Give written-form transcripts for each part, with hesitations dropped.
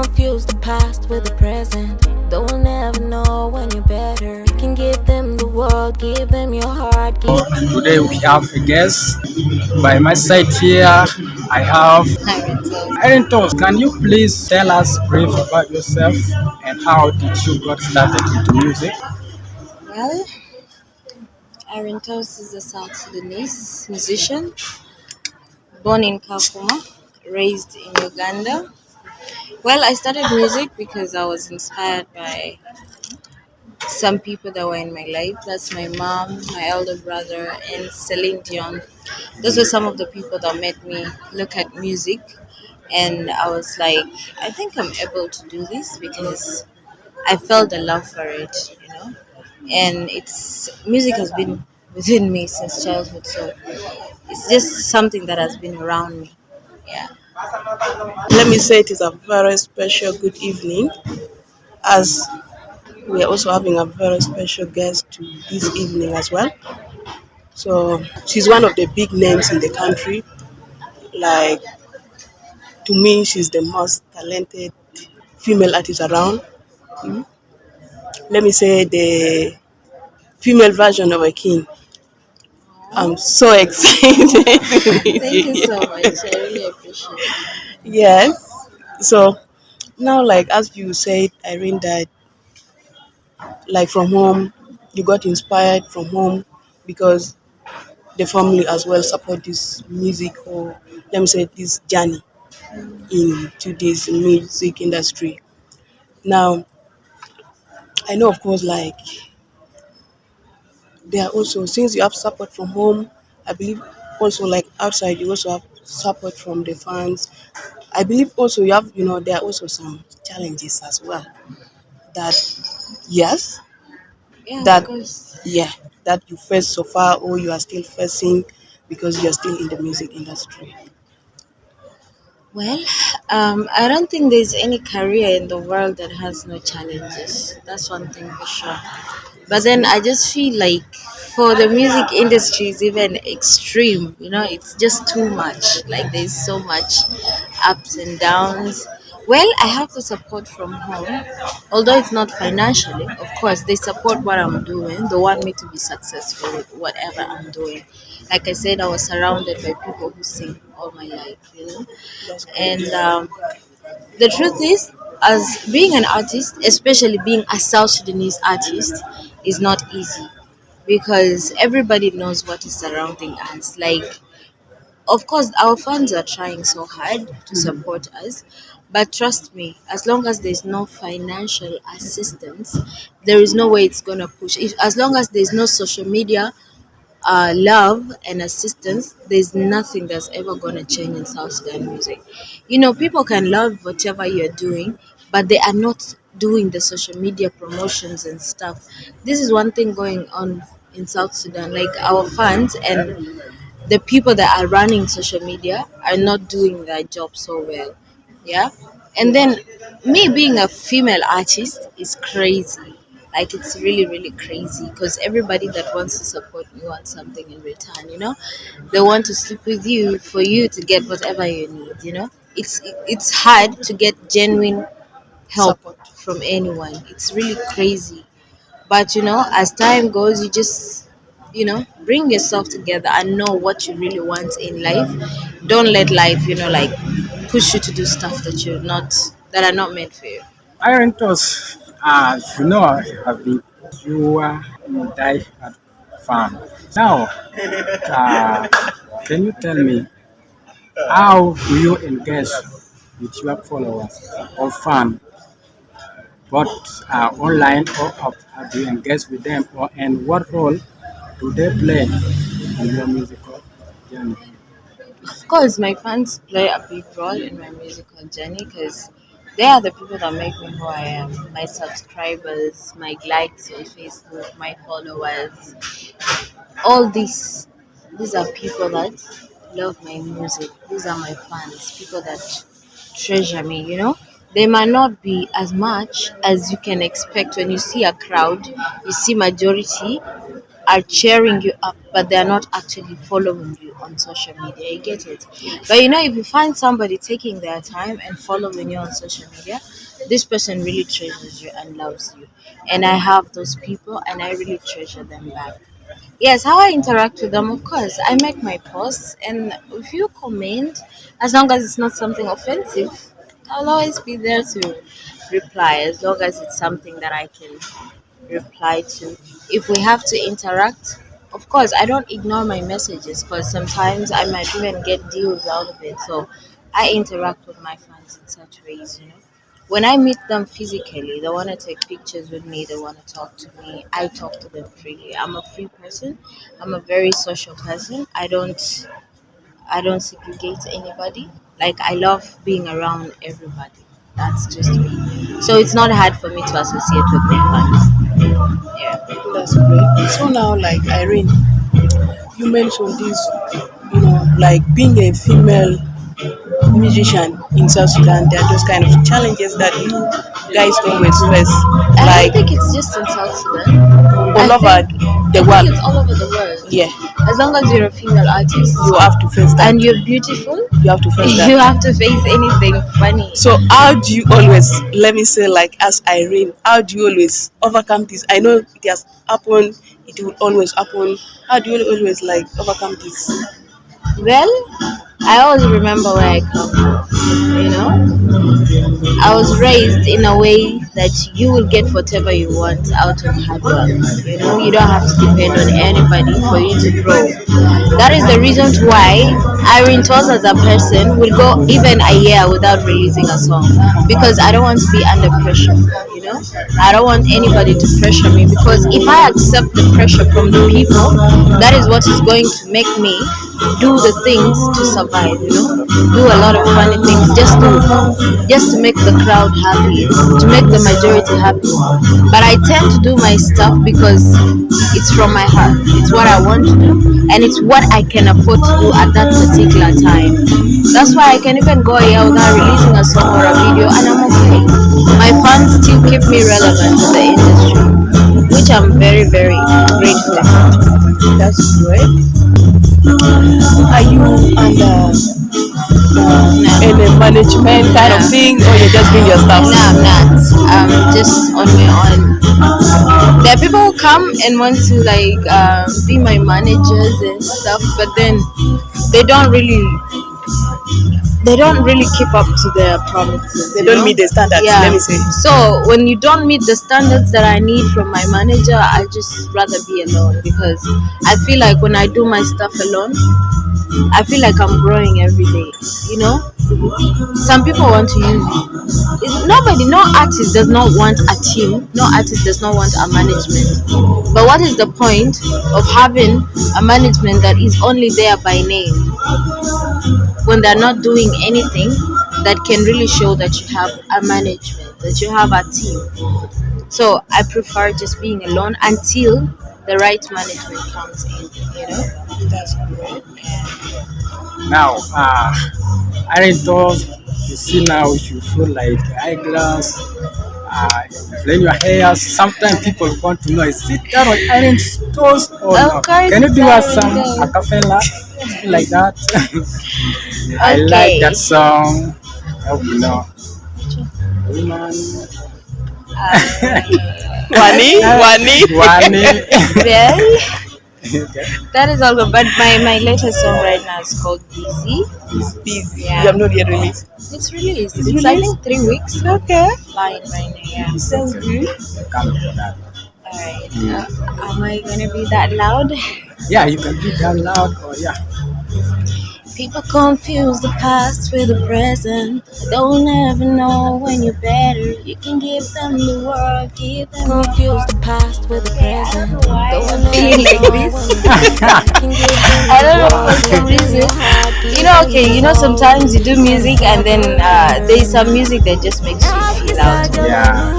confuse the past with the present. They will never know when you're better. You can give them the world, give them your heart. Today we have a guest. By my side here, I have Irene Toss. Irene Toss. Can you please tell us brief about yourself and how did you got started into music? Well, Irene Toss is a South Sudanese musician, born in Kakuma, raised in Uganda. Well, I started music because I was inspired by some people that were in my life. That's my mom, my elder brother, and Celine Dion. Those were some of the people that made me look at music. And I was like, I think I'm able to do this because I felt the love for it. And it's music has been within me since childhood, so it's just something that has been around me. Yeah. Let me say it is a very special good evening as we are also having a very special guest to this evening as well. So she's one of the big names in the country. Like to me, she's the most talented female artist around. Let me say the female version of a king. I'm so excited to meet Thank you you. so much. I really appreciate it. Yes. So now, like as you said, Irene, that like from home, you got inspired from home because the family as well support this music or let me say this journey into this music industry. Now, I know of course like there are also since you have support from home, I believe also like outside you also have support from the fans. I believe also you have there are also some challenges as well that yes Yeah, of that course. yeah that you face so far or you are still facing because you're still in the music industry. Well, I don't think there's any career in the world that has no challenges. That's one thing for sure. But That's then good. I just feel like for the music industry is even extreme, it's just too much. Like there's so much ups and downs. Well, I have the support from home, although it's not financially. Of course, they support what I'm doing. They want me to be successful with whatever I'm doing. Like I said, I was surrounded by people who sing all my life. That's good. And the truth is, as being an artist, especially being a South Sudanese artist, is not easy because everybody knows what is surrounding us. Like, of course, our fans are trying so hard to support us, but trust me, as long as there's no financial assistance, there is no way it's gonna push. As long as there's no social media love and assistance, there's nothing that's ever going to change in South Sudan music. People can love whatever you're doing, but they are not doing the social media promotions and stuff. This is one thing going on in South Sudan. Like our fans and the people that are running social media are not doing their job so well. Yeah. And then me being a female artist is crazy. Like it's really, really crazy because everybody that wants to support me wants something in return. They want to sleep with you for you to get whatever you need. It's hard to get genuine help Support. from anyone. It's really crazy. But as time goes, you just bring yourself together and know what you really want in life. Don't let life like push you to do stuff that are not meant for you. Irene Toss, you know I have been you are a die-hard fan. Now, uh, can you tell me how do you engage with your followers or fans, both online or off? How do you engage with them, or and what role do they play in your musical journey? Of course, my fans play a big role in my musical journey because they are the people that make me who I am. My subscribers, my likes on Facebook, my followers, all these are people that love my music. These are my fans, people that treasure me. They might not be as much as you can expect when you see a crowd, you see majority, are cheering you up, but they're not actually following you on social media. You get it? But if you find somebody taking their time and following you on social media, this person really treasures you and loves you. And I have those people and I really treasure them back. Yes, how I interact with them, of course. I make my posts, and if you comment, as long as it's not something offensive, I'll always be there to reply, as long as it's something that I can reply to. If we have to interact, of course, I don't ignore my messages because sometimes I might even get deals out of it. So I interact with my fans in such ways. When I meet them physically, they want to take pictures with me, they want to talk to me. I talk to them freely. I'm a free person. I'm a very social person. I don't segregate anybody. Like I love being around everybody. That's just me. So it's not hard for me to associate with my fans. Yeah. That's great. So now, like Irene, you mentioned this, like being a female musician in South Sudan, there are those kind of challenges that you guys always face, I like don't think it's just in South Sudan. all over the I world. think it's all over the world. Yeah, As long as you're a female artist you have to face that. and you're beautiful, You have to face you that. have to face anything funny. So how do you always, let me say, like as Irene, how do you always overcome this? I know it has happened, it will always happen. How do you always like overcome this? Well, I always remember where I come from. I was raised in a way that you will get whatever you want out of hard work. You don't have to depend on anybody for you to grow. That is the reason why Irene Toss as a person will go even a year without releasing a song, because I don't want to be under pressure. I don't want anybody to pressure me, because if I accept the pressure from the people, that is what is going to make me do the things to survive. Do a lot of funny things just to make the crowd happy, to make the majority happy. But I tend to do my stuff because it's from my heart. It's what I want to do, and it's what I can afford to do at that particular time. That's why I can even go a year without releasing a song or a video, and I'm okay. My fans still keep me relevant in the industry, which I'm very, very grateful for. That's great. Are you under any management kind of thing, or you're just doing your stuff? No, I'm not. I'm just on my own. There are people who come and want to be my managers and stuff, but then they don't really keep up to their promises. They don't meet the standards. Yeah. Let me say. So when you don't meet the standards that I need from my manager, I just rather be alone, because I feel like when I do my stuff alone, I feel like I'm growing every day. Some people want to use you. No artist does not want a team. No artist does not want a management. But what is the point of having a management that is only there by name, when they're not doing anything that can really show that you have a management, that you have a team? So I prefer just being alone until the right management comes in. That's great. Now, Irene Toss, you see now you feel like eyeglass, you play your hair. Sometimes people want to know, is it that on Irene Toss or Of not? course Can you it's do us Irene some Toss. acapella, something like that? I like that song. Woman. Wani. Really? Okay. That is all good. But my latest song right now is called Busy. Busy. Yeah. You have not yet released. It's released. It's It's I released? think 3 weeks. Okay. Flying right now. Yeah. Sounds good. Come for that. Alright. Am I gonna be that loud? Yeah, you can be that loud or yeah. People confuse the past with the present. Don't ever know when you're better. You can give them the world, give them confuse the past with the present. Don't Feeling like this. I don't know, for some reason. Sometimes you do music and then there's some music that just makes you feel out. Yeah.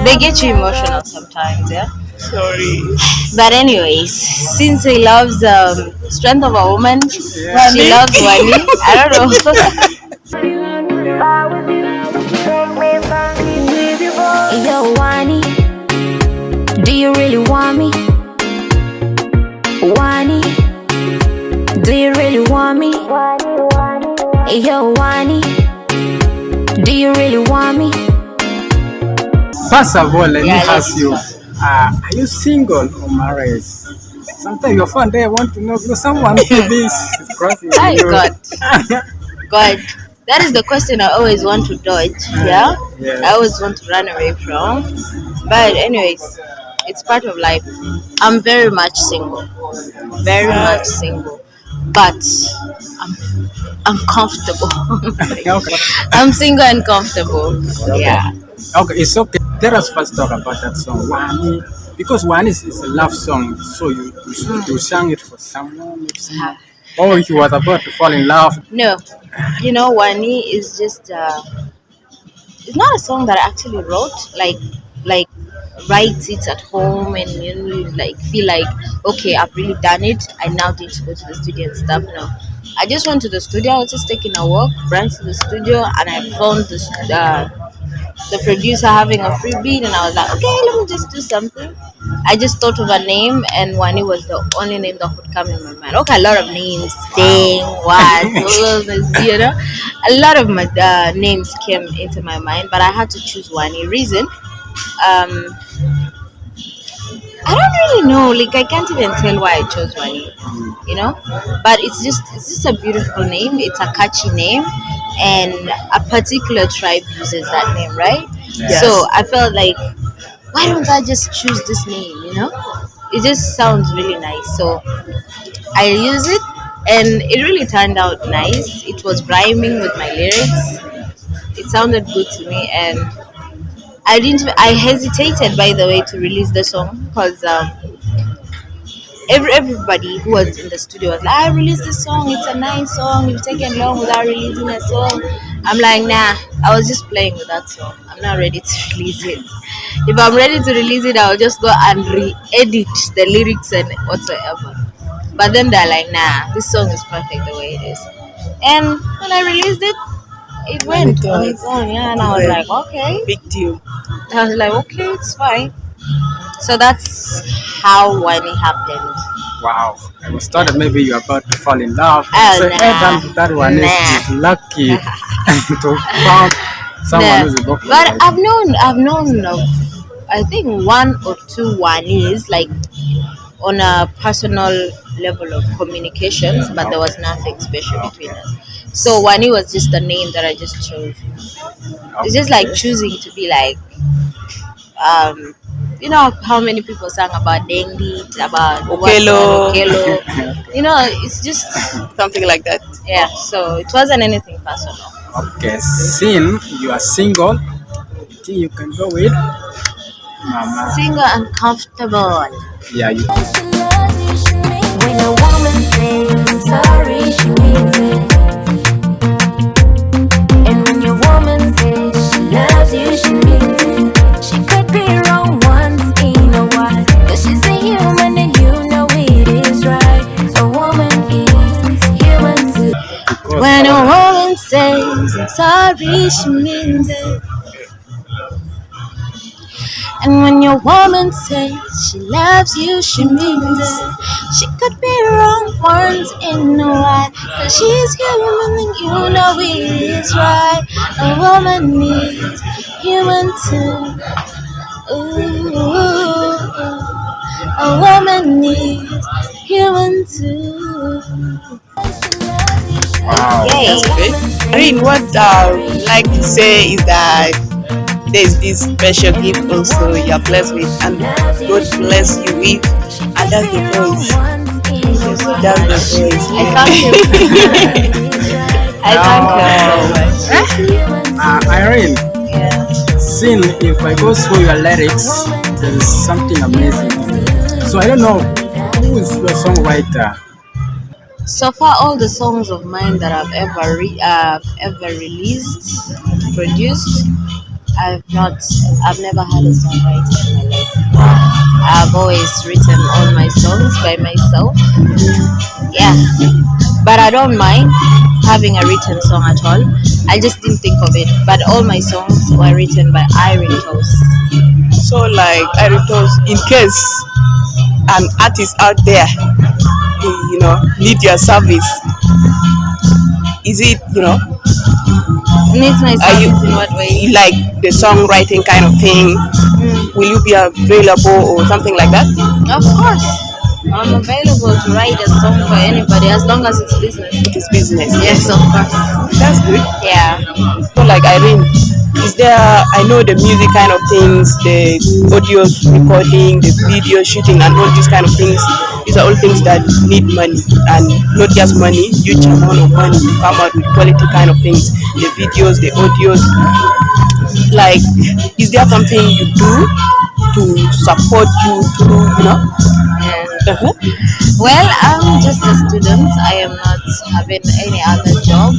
They get you emotional sometimes, yeah. Sorry. But anyways, since he loves strength of a woman, she loves Wani. I don't know. Yo, Wani, do you really want want me? Wani, do you really want me? Yo, Wani, do you really want me? First of all, let me ask you, are you single or married? Sometimes your friend they want to know because someone maybe is crossing My you. God. God, that is the question I always want to dodge. Yeah, Yes. I always want to run away from. But anyways, it's part of life. I'm very much single, very much single, but I'm I'm comfortable. Okay. I'm single and comfortable. Yeah. Okay, it's okay. Let us first talk about that song, Wani. Because Wani is a love song, so you sang it for someone, maybe someone. Or he was about to fall in love. No, Wani is just it's not a song that I actually wrote. Like write it at home and like feel like okay, I've really done it. I now need to go to the studio and stuff. No, I just went to the studio. I was just taking a walk, ran to the studio, and I found the producer having a free beat, and I was like, okay, let me just do something. I just thought of a name, and Wani was the only name that could come in my mind. Okay, a lot of names, Ding, what, a lot of my names came into my mind, but I had to choose Wani. Reason, I don't really know. Like I can't even tell why I chose Wani. But it's just a beautiful name. It's a catchy name, and a particular tribe uses that name, right? Yes. So I felt like, why don't I just choose this name? It just sounds really nice. So I use it, and it really turned out nice. It was rhyming with my lyrics. It sounded good to me, and I hesitated, by the way, to release the song because everybody who was in the studio was like, I released this song, it's a nice song, you've taken long without releasing a song. I'm like, nah, I was just playing with that song. I'm not ready to release it. If I'm ready to release it, I'll just go and re-edit the lyrics and whatsoever. But then they're like, nah, this song is perfect the way it is. And when I released it, it went on its own, yeah, and I was like, okay. Big deal. I was like, okay, it's fine. So that's how Wani happened. Wow. I was thought that maybe you're about to fall in love. Oh, So, nah. that one is lucky to found someone who's a vocal. But I've known of, I think, one or two Wanis, like on a personal level of communications, but there was nothing special between us. So Wani was just a name that I just chose. It's just like choosing to be like, you know how many people sang about Dengue, about Okelo. Okelo. It's just Something like that. yeah. So it wasn't anything personal. Okay, since you are single, I think you can go with Mama. Single and comfortable. Yeah, you. When a woman says sorry, she means it. And when your woman says she loves you, she means it. She could be wrong once in a while, but she's a human and you know it is right. A woman is human too. Because When a woman says I'm sorry, she means it. And when your woman says she loves you, she means it. She could be wrong once in a while, but she's human and you know it is right. A woman is human too. Ooh, a woman is human too. wow. Yay. That's great. Irene, what I would like to say is that there's this special gift also you're blessed with, and God bless you with, and that's the voice. Yes, that's the voice. I thank you. I thank you so much. Irene, Yeah. since if I go through your lyrics, there is something amazing. So I don't know who is your songwriter. So far, all the songs of mine that I've ever released, produced, I've never had a songwriter in my life. I've always written all my songs by myself. Yeah, but I don't mind having a written song at all. I just didn't think of it. But all my songs were written by Irene Toss. So, like Irene Toss, in case an artist out there, need your service, is it, Needs my are you service in what way? like the songwriting kind of thing? Will you be available or something like that? Of course, I'm available to write a song for anybody as long as it's business. It is business. Yes, of course. That's good. Yeah. So like Irene, is there, I know the music kind of things, the audio recording, the video shooting and all these kind of things, these are all things that need money, and not just money, huge amount of money to come out with quality kind of things, the videos, the audios. Like, is there something you do to support you through, Uh-huh. Well, I'm just a student. I am not having any other job,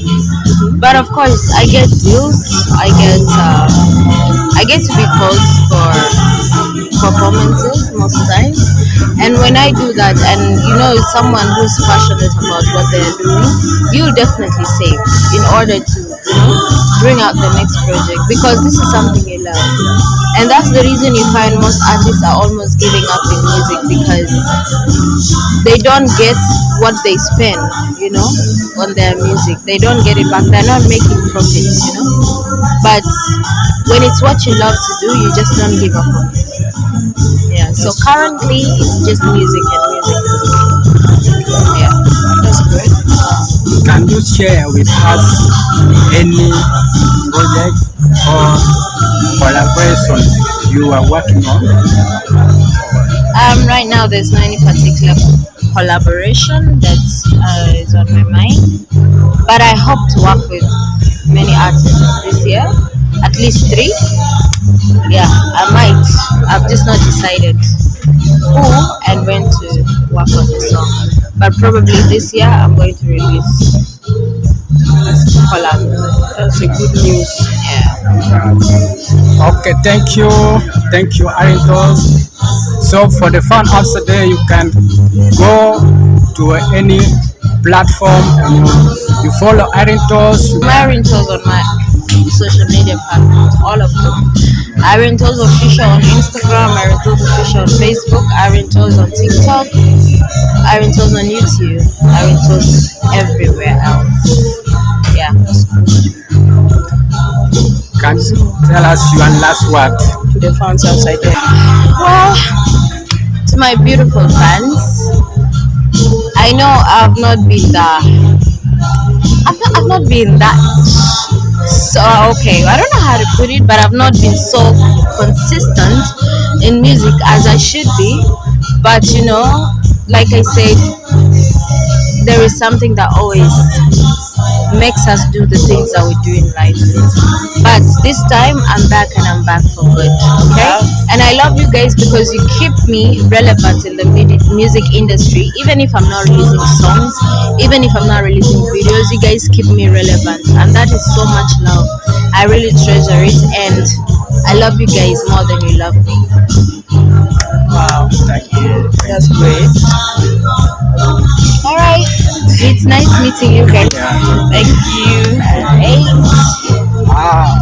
but of course, I get deals. I get to be called for performances most times, and when I do that, and it's someone who's passionate about what they're doing, you'll definitely save in order to bring out the next project, because this is something you love. And that's the reason you find most artists are almost giving up in music, because they don't get what they spend, on their music. They don't get it back. They're not making profits. But when it's what you love to do, you just don't give up on it. Yeah. So currently, it's just music and music. Yeah. That's great. Can you share with us any project or collaboration you are working on? Right now, there's no any particular collaboration that is on my mind, but I hope to work with many artists this year, at least 3. Yeah, I might. I've just not decided who and when to work on the song, but probably this year I'm going to release collab. That's a good news. Yeah. Okay, thank you, Irene Toss. So for the fan answer there, you can go to any platform and you follow Irene Toss. Irene Toss on my social media platforms, all of them. Irene Toss official on Instagram, Irene Toss official on Facebook, Irene Toss on TikTok, Irene Toss on YouTube, Irene Toss everywhere else. Yeah. Can you tell us your last word? To the fans outside there. Well, to my beautiful fans, I know I've not been that. So okay, I don't know how to put it, but I've not been so consistent in music as I should be. But like I said, there is something that always makes us do the things that we do in life. But this time I'm back, and I'm back for good. Okay? And I love you guys because you keep me relevant in the music industry. Even if I'm not releasing songs, even if I'm not releasing videos, you guys keep me relevant, and that is so much love. I really treasure it, and I love you guys more than you love me. Wow, Thank you. that's great. All right, it's nice meeting you guys. Thank you. Hey. Ah.